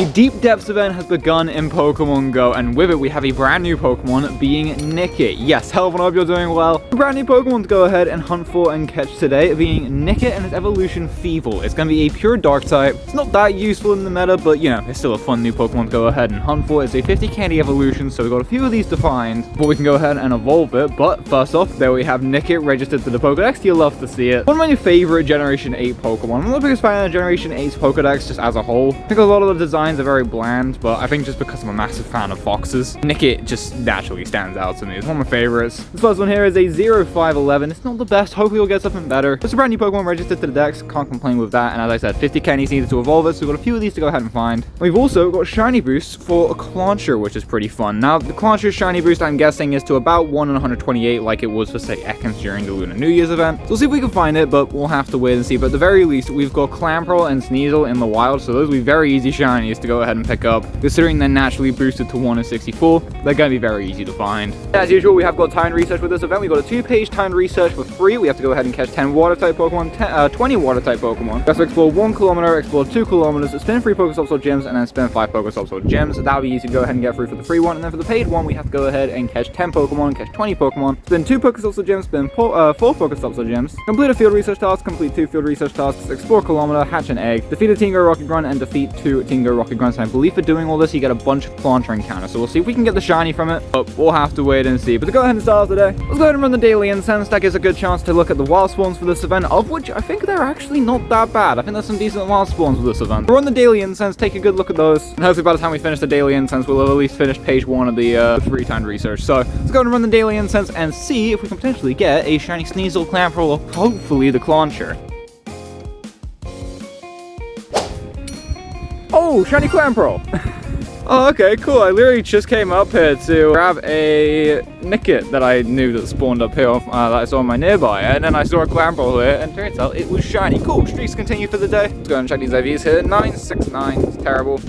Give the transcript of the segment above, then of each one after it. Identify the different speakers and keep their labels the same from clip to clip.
Speaker 1: The Deep Depths event has begun in Pokemon Go, and with it we have a brand new Pokemon being Nicket. Yes, hello everyone, I hope you're doing well. A brand new Pokemon to go ahead and hunt for and catch today being Nicket and its Evolution Thievul. It's going to be a pure dark type. It's not that useful in the meta, but you know, it's still a fun new Pokemon to go ahead and hunt for. It's a 50 candy evolution, so we've got a few of these to find, but we can go ahead and evolve it. But first off, there we have Nicket registered to the Pokedex. You'll love to see it. One of my favorite Generation 8 Pokemon. I'm not the biggest fan of Generation 8's Pokedex just as a whole. I think a lot of the designs are very bland, but I think just because I'm a massive fan of foxes, Nicket just naturally stands out to me. It's one of my favorites. This first one here is a 0511. It's not the best. Hopefully we'll get something better. It's a brand new Pokemon registered to the Dex. Can't complain with that. And as I said, 50 candies needed to evolve it, so we've got a few of these to go ahead and find. We've also got shiny boosts for a Clauncher, which is pretty fun. Now, the Clauncher's shiny boost, I'm guessing, is to about 1 in 128, like it was for, say, Ekans during the Lunar New Year's event. So we'll see if we can find it, but we'll have to wait and see. But at the very least, we've got Clamperl and Sneasel in the wild, so those will be very easy shinies to go ahead and pick up. Considering they're naturally boosted to 1 in 64, they're going to be very easy to find. As usual, we have got timed research with this event. We've got a 2-page timed research for free. We have to go ahead and catch 10 water-type Pokemon, 20 water-type Pokemon. We have to explore 1 kilometer, explore 2 kilometers, spin 3 Pokestops or gyms, and then spin 5 Pokestops or gyms. That'll be easy to go ahead and get through for the free one. And then for the paid one, we have to go ahead and catch 10 Pokemon, catch 20 Pokemon, spin 2 Pokestops or gyms, spin 4 Pokestops or gyms, complete a field research task, complete 2 field research tasks, explore a kilometer, hatch an egg, defeat a Tingo Rocket Grunt, and defeat 2 Tingo Rocket Grunts. And I believe for doing all this, you get a bunch of Clauncher encounters. So we'll see if we can get the shiny from it, but we'll have to wait and see. But to go ahead and start off today, let's go ahead and run the daily incense. That gives a good chance to look at the wild spawns for this event, of which I think they're actually not that bad. I think there's some decent wild spawns for this event. We'll run the daily incense, take a good look at those, and hopefully by the time we finish the daily incense, we'll have at least finished page 1 of the free timed research. So let's go ahead and run the daily incense and see if we can potentially get a shiny Sneasel, Clamperl, or hopefully the Clauncher. Oh, shiny Clamperl! Oh, okay, cool. I literally just came up here to grab a Nicket that I knew that spawned up here that I saw on my nearby, and then I saw a Clamperl here, and turns out it was shiny. Cool, streaks continue for the day. Let's go and check these IVs here. 969, it's terrible.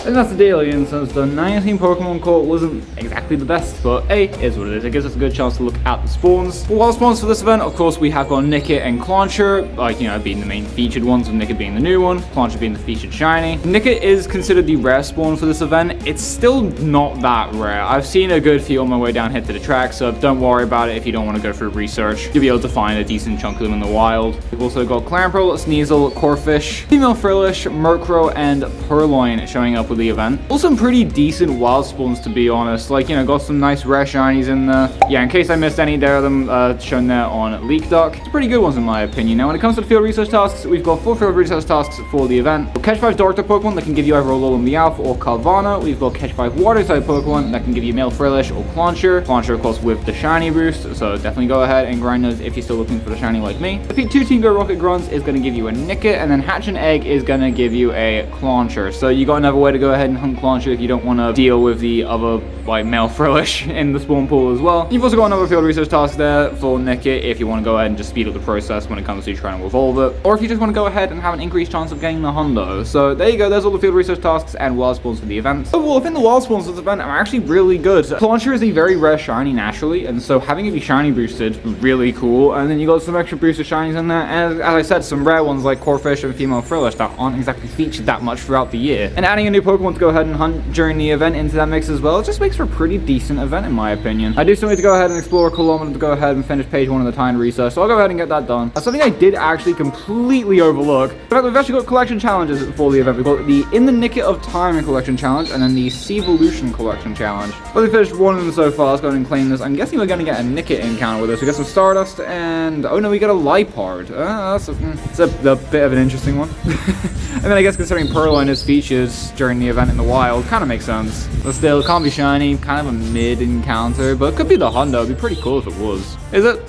Speaker 1: And that's the daily incense done. 19 Pokemon caught wasn't exactly the best, but hey, it is what it is. It gives us a good chance to look at the spawns. For wild spawns for this event, of course, we have got Nicket and Clauncher, like, you know, being the main featured ones, with Nicket being the new one, Clauncher being the featured shiny. Nicket is considered the rare spawn for this event. It's still not that rare. I've seen a good few on my way down here to the track, so don't worry about it if you don't want to go through research. You'll be able to find a decent chunk of them in the wild. We've also got Clamperl, Sneasel, Corphish, Female Frillish, Murkrow, and Purloin showing up with the event. Also some pretty decent wild spawns, to be honest. Like, you know, got some nice rare shinies in there. Yeah, in case I missed any, there are them shown there on Leak Duck. It's pretty good ones in my opinion. Now when it comes to the field research tasks, we've got 4 field research tasks for the event. We'll catch 5 dark type Pokemon that can give you either Alolan Meowth or Carvanha. We've got catch 5 water type Pokemon that can give you Male Frillish or Clauncher. Clauncher of course with the shiny boost, so definitely go ahead and grind those if you're still looking for the shiny like me. Defeat 2 Tingo Rocket Grunts is going to give you a Nicket, and then hatch an egg is going to give you a Clauncher. So you got another way to go ahead and hunt Clauncher if you don't want to deal with the other, like, Male Frillish in the spawn pool as well. You've also got another field research task there for Nicket if you want to go ahead and just speed up the process when it comes to trying to evolve it, or if you just want to go ahead and have an increased chance of getting the hundo. So there you go, there's all the field research tasks and wild spawns for the event. Overall, I think the wild spawns for this event are actually really good. Clauncher is a very rare shiny naturally, and so having it be shiny boosted, really cool. And then you got some extra boosted shinies in there, and as I said, some rare ones like Corphish and Female Frillish that aren't exactly featured that much throughout the year. And adding a new Pokemon to go ahead and hunt during the event into that mix as well, it just makes for a pretty decent event in my opinion. I do still need to go ahead and explore a kilometer to go ahead and finish page 1 of the timed research, so I'll go ahead and get that done. Something I did actually completely overlook. In fact, we've actually got collection challenges for the event. We've got the In the Nicket of Time collection challenge, and then the Evolution collection challenge. Well, we finished one of them so far. Let's go ahead and claim this. I'm guessing we're going to get a Nicket encounter with this. We got some Stardust, and oh no, we got a Lipard. That's a bit of an interesting one. I mean, I guess considering Purloin is featured during the event in the wild, kind of makes sense. But still, can't be shiny, kind of a mid encounter, but it could be the Hundo. It'd be pretty cool if it was. Is it?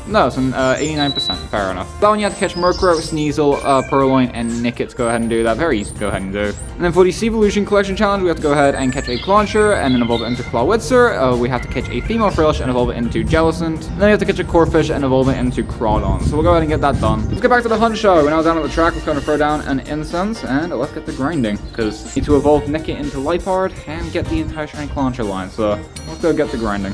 Speaker 1: No, it's an 89%. Fair enough. That one you have to catch Murkrow, Sneasel, Purloin, and Nicket to go ahead and do that. Very easy to go ahead and do. And then for the Evolution Collection Challenge, we have to go ahead and catch a Clauncher, and then evolve it into Clawitzer. We have to catch a Female Frillish and evolve it into Jellicent. And then we have to catch a Corphish and evolve it into Crawdon. So we'll go ahead and get that done. Let's get back to the hunt show. We're now down at the track. Let's going to throw down an incense, and let's get the grinding. Because we need to evolve Nicket into Lipard and get the entire Shiny Clauncher line. So let's go get the grinding.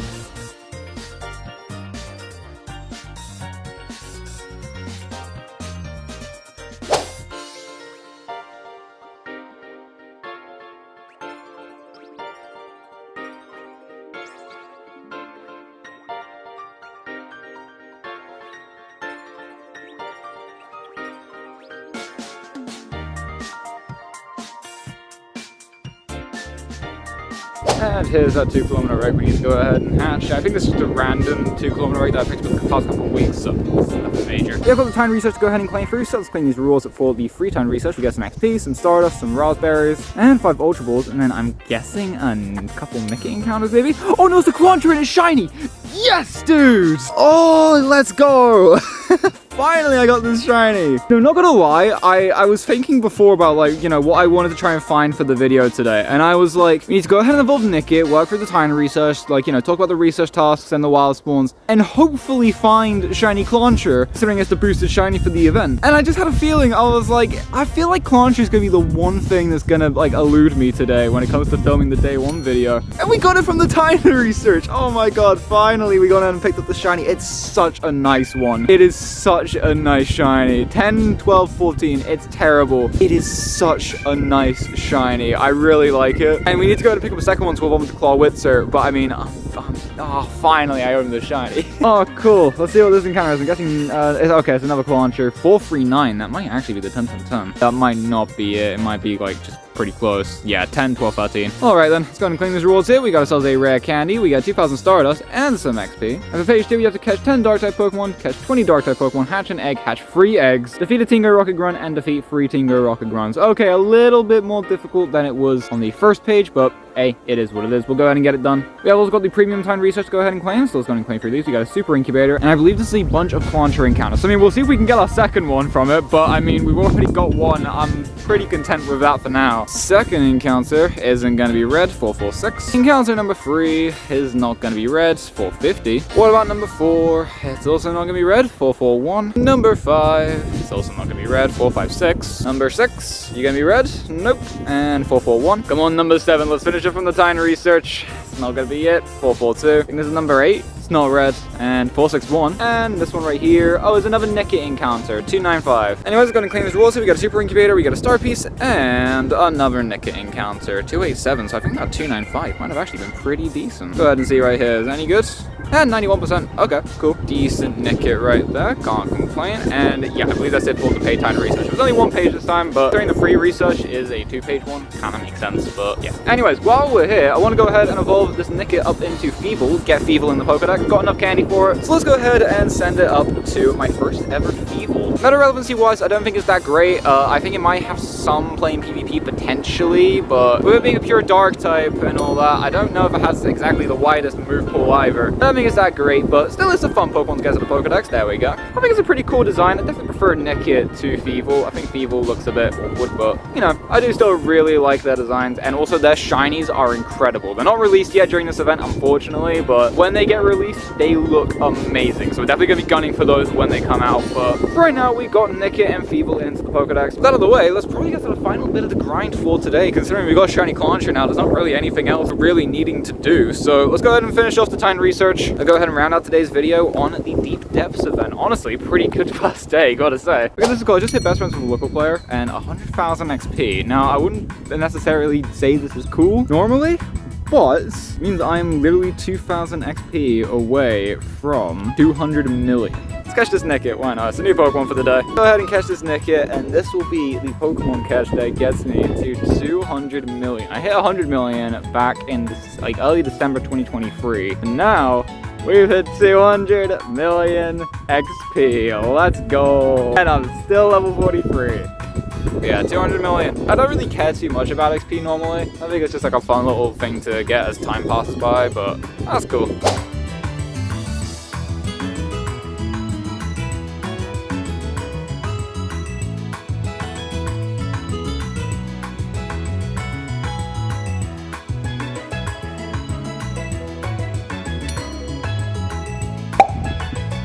Speaker 1: And here's our 2 kilometer egg we need to go ahead and hatch. I think this is just a random 2 kilometer egg that I picked up the past couple of weeks, so it's nothing major. Yeah, I've got the time research to go ahead and claim through, so let's claim these rewards for the free time research. We get some XP, some Stardust, some raspberries, and 5 Ultra Balls, and then I'm guessing a couple Nicket encounters maybe? Oh no, it's the Clauncher and it's shiny! Yes, dude! Oh, let's go! Finally, I got this shiny. No, not gonna lie, I was thinking before about, like, you know, what I wanted to try and find for the video today. And I was like, we need to go ahead and evolve Nicket, work through the time research, like, you know, talk about the research tasks and the wild spawns, and hopefully find Shiny Clauncher, considering it's the boosted shiny for the event. And I just had a feeling, I was like, I feel like Clauncher is gonna be the one thing that's gonna, like, elude me today when it comes to filming the day 1 video. And we got it from the time research. Oh my god, finally we got out and picked up the shiny. It's such a nice one. It is such a nice shiny. 10, 12, 14. It's terrible. It is such a nice shiny. I really like it. And we need to go to pick up a second one to evolve into Clawitzer, but I mean, finally I own the shiny. Oh, cool. Let's see what this encounter is. I'm guessing, okay, it's another Clauncher. 439. That might actually be the 10. That might not be it. It might be, like, just pretty close. Yeah, 10, 12, 13. Alright then, let's go ahead and claim these rewards here. We got ourselves a rare candy, we got 2,000 Stardust, and some XP. And for page 2, we have to catch 10 Dark-type Pokemon, catch 20 Dark-type Pokemon, hatch an egg, hatch 3 eggs, defeat a Tingo Rocket Grunt, and defeat 3 Tingo Rocket Grunts. Okay, a little bit more difficult than it was on the first page, but hey, it is what it is. We'll go ahead and get it done. We have also got the premium time research to go ahead and claim, so let's go ahead and claim through these. We got a super incubator, and I believe this is a bunch of Clauncher encounters. So, I mean, we'll see if we can get our second one from it, but I mean, we've already got one. I'm pretty content with that for now. Second encounter isn't going to be red, 446. Encounter number 3 is not going to be red, 450. What about number 4? It's also not going to be red, 441. Number 5, it's also not going to be red, 456. Number 6, you going to be red? Nope. And 441. Come on, number 7, let's finish it from the time research. It's not going to be it, 442. I think this is number 8. It's not red. And 461. And this one right here. Oh, it's another Nicket encounter, 295. Anyways, I'm going to claim this reward. So we got a super incubator, we got a star piece, and another Nicket encounter, 287. So I think that 295 might have actually been pretty decent. Go ahead and see right here. Is that any good? And 91%. Okay, cool. Decent Nicket right there. Can't complain. And yeah, I believe that's it for the paid time research. It was only 1 page this time, but during the free research is a 2-page one. Kind of makes sense, but yeah. Anyways, while we're here, I want to go ahead and evolve this Nicket up into Thievul. Get Thievul in the Pokedex. Got enough candy for it. So let's go ahead and send it up to my first ever Thievul. Meta relevancy wise, I don't think it's that great. I think it might have some playing PvP potentially, but with it being a pure dark type and all that, I don't know if it has exactly the widest move pool either. I don't think it's that great, but still it's a fun Pokemon to get to the Pokedex. There we go. I think it's a pretty cool design. I definitely prefer Nicket to Thievul. I think Thievul looks a bit awkward, but you know, I do still really like their designs, and also their shinies are incredible. They're not released yet during this event, unfortunately, but when they get released, they look amazing. So we're definitely gonna be gunning for those when they come out. But right now, we got Nicket and Thievul into the Pokedex. With that out of the way, let's probably get to the final bit of the grind for today, considering we got Shiny Clauncher now. There's not really anything else really needing to do. So let's go ahead and finish off the time research. I'll go ahead and round out today's video on the Deep Depths event. Honestly, pretty good first day, gotta say. Look at this is cool. I just hit best friends with a local player and 100,000 XP. Now, I wouldn't necessarily say this is cool normally, but it means I'm literally 2,000 XP away from 200 million. Let's catch this Nicket, why not? It's a new Pokemon for the day. Go ahead and catch this Nicket, and this will be the Pokemon catch that gets me to 200 million. I hit 100 million back in like early December 2023, and now we've hit 200 million XP. Let's go. And I'm still level 43. Yeah, 200 million. I don't really care too much about XP normally. I think it's just like a fun little thing to get as time passes by, but that's cool.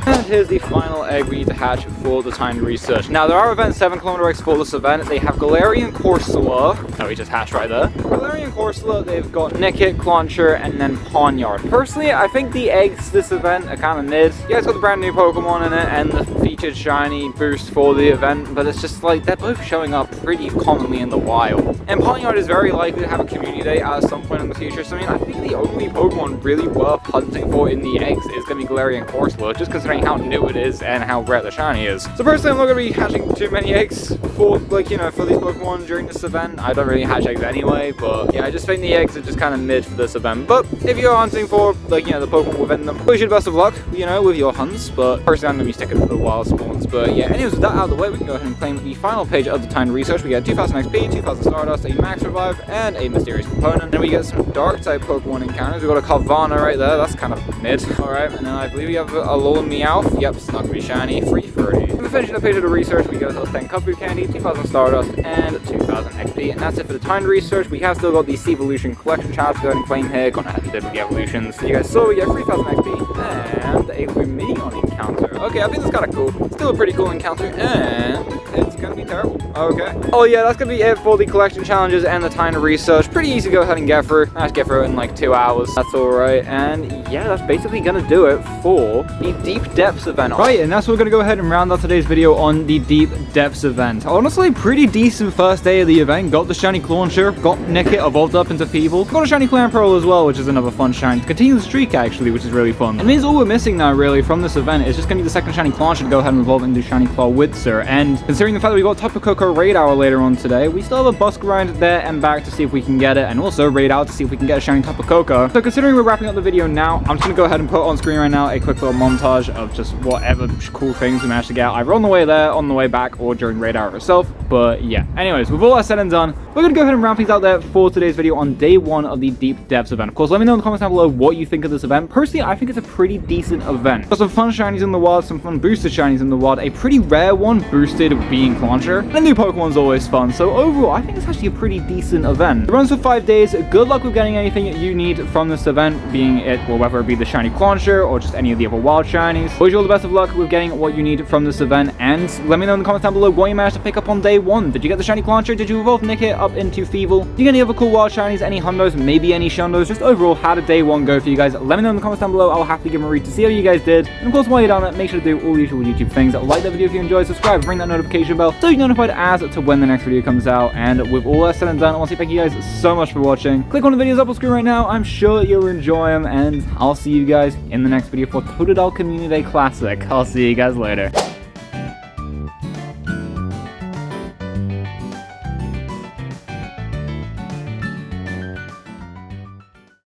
Speaker 1: And here's the final egg we need to hatch for the timed research. Now, there are event 7 kilometer eggs for this event. They have Galarian Corsola. Oh, we just hatched right there. Galarian Corsola, they've got Nicket, Clauncher, and then Pawniard. Personally, I think the eggs this event are kind of mid. Yeah, it's got the brand new Pokemon in it, and the featured shiny boost for the event, but it's just like they're both showing up pretty commonly in the wild. And Ponyard is very likely to have a community day at some point in the future, so I mean, I think the only Pokemon really worth hunting for in the eggs is going to be Galarian Corsola, just considering how new it is and how rare the shiny is. So personally, I'm not going to be hatching too many eggs for, like, you know, for these Pokemon during this event. I don't really hatch eggs anyway, but yeah, I just think the eggs are just kind of mid for this event. But if you're hunting for, like, you know, the Pokemon within them, wish you the best of luck, you know, with your hunts. But personally, I'm going to be sticking to the wild spawns. But yeah, anyways, with that out of the way, we can go ahead and claim the final page of the timed research. We get 2000 XP, 2000 Stardust, a Max Revive, and a Mysterious Component. And we get some Dark-type Pokemon encounters. We've got a Carvana right there. That's kind of mid. Alright, and then I believe we have a Alolan Meowth. Yep, it's not going to be shiny. Free 30. And finishing the page of the research, we go to 10 Cup-Food Candy, 2000 Stardust, and 2000 XP. And that's it for the timed research. We have still got the Evolution Collection challenge to go ahead and claim here. Gone ahead and did with the evolutions. You guys saw we get 3000 XP and a Lumineon encounter. Okay, I think that's kind of cool. Still a pretty cool encounter, and it's gonna be terrible. Okay. Oh yeah, that's gonna be it for the collection challenges and the timed research. Pretty easy to go ahead and get through. I just get through it in like 2 hours. That's alright. And yeah, that's basically gonna do it for the Deep Depths event. Right, and that's what we're gonna go ahead and round out today's video on the Deep Depths event. Honestly, pretty decent first day of the event. Got the Shiny Clauncher, got Nicket evolved up into Thievul, got a Shiny Clamperl as well, which is another fun shine to continue the streak actually, which is really fun. It means all we're missing now really from this event is just gonna be the second Shiny Clauncher to go ahead and evolve into Shiny Clawitzer. And considering the fact that we got Tapu Koko Raid Hour later on today, we still have a bus grind there and back to see if we can get it, and also Raid Hour to see if we can get a Shiny Tapu Koko. So considering we're wrapping up the video now, I'm just gonna go ahead and put on screen right now a quick little montage of just whatever cool things we managed to get either on the way there, on the way back, or during Raid Hour itself. But yeah, anyways, with all that said and done, we're gonna go ahead and wrap things out there for today's video on day 1 of the Deep Depths event. Of course, let me know in the comments down below what you think of this event. Personally, I think it's a pretty decent event. Got some fun shinies in the wild, some fun boosted shinies in the wild, a pretty rare one, boosted being Clauncher, and a new Pokemon's always fun. So overall, I think it's actually a pretty decent event. It runs for 5 days. Good luck with getting anything you need from this event, being it, well, whether it be the Shiny Clauncher or just any of the other wild shinies. Wish you all the best of luck with getting what you need from this event, and let me know in the comments down below what you managed to pick up on day 1. Did you get the Shiny Clauncher? Did you evolve Nicket up into Thievul? Did you get any other cool wild shinies, any hundos, maybe any shundos? Just overall, how did day 1 go for you guys? Let me know in the comments down below. I'll happily give them a read to see how you guys did. And of course, while you're down there, make sure to do all the usual YouTube things. Like that video if you enjoyed, subscribe, ring that notification bell so you're notified as to when the next video comes out. And with all that said and done, I want to say thank you guys so much for watching. Click on the videos up on screen right now. I'm sure you'll enjoy them, and I'll see you guys in the next video for Totodile Community Day Classic. I'll see you guys later.